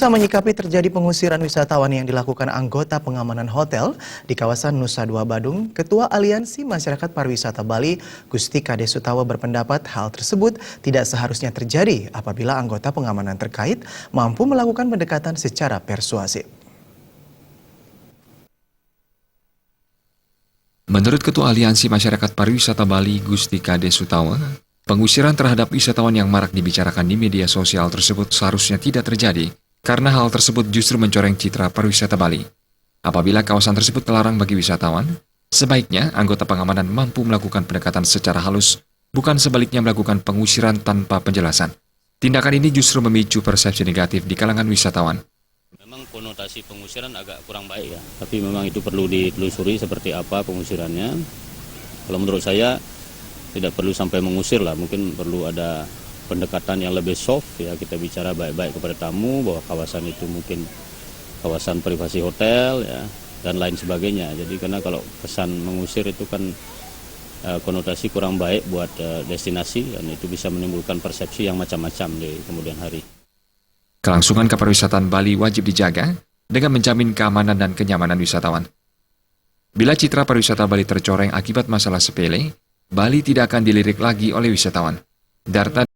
Pemirsa, menyikapi terjadi pengusiran wisatawan yang dilakukan anggota pengamanan hotel di kawasan Nusa Dua Badung, Ketua Aliansi Masyarakat Pariwisata Bali, Gusti Kade Sutawa berpendapat hal tersebut tidak seharusnya terjadi apabila anggota pengamanan terkait mampu melakukan pendekatan secara persuasif. Menurut Ketua Aliansi Masyarakat Pariwisata Bali, Gusti Kade Sutawa, pengusiran terhadap wisatawan yang marak dibicarakan di media sosial tersebut seharusnya tidak terjadi karena hal tersebut justru mencoreng citra pariwisata Bali. Apabila kawasan tersebut terlarang bagi wisatawan, sebaiknya anggota pengamanan mampu melakukan pendekatan secara halus, bukan sebaliknya melakukan pengusiran tanpa penjelasan. Tindakan ini justru memicu persepsi negatif di kalangan wisatawan. Memang konotasi pengusiran agak kurang baik ya, tapi memang itu perlu ditelusuri seperti apa pengusirannya. Kalau menurut saya tidak perlu sampai mengusir lah, mungkin perlu ada pendekatan yang lebih soft ya, kita bicara baik-baik kepada tamu bahwa kawasan itu mungkin kawasan privasi hotel ya dan lain sebagainya. Jadi karena kalau kesan mengusir itu kan konotasi kurang baik buat destinasi dan itu bisa menimbulkan persepsi yang macam-macam di kemudian hari. Kelangsungan kepariwisataan Bali wajib dijaga dengan menjamin keamanan dan kenyamanan wisatawan. Bila citra pariwisata Bali tercoreng akibat masalah sepele, Bali tidak akan dilirik lagi oleh wisatawan. Darta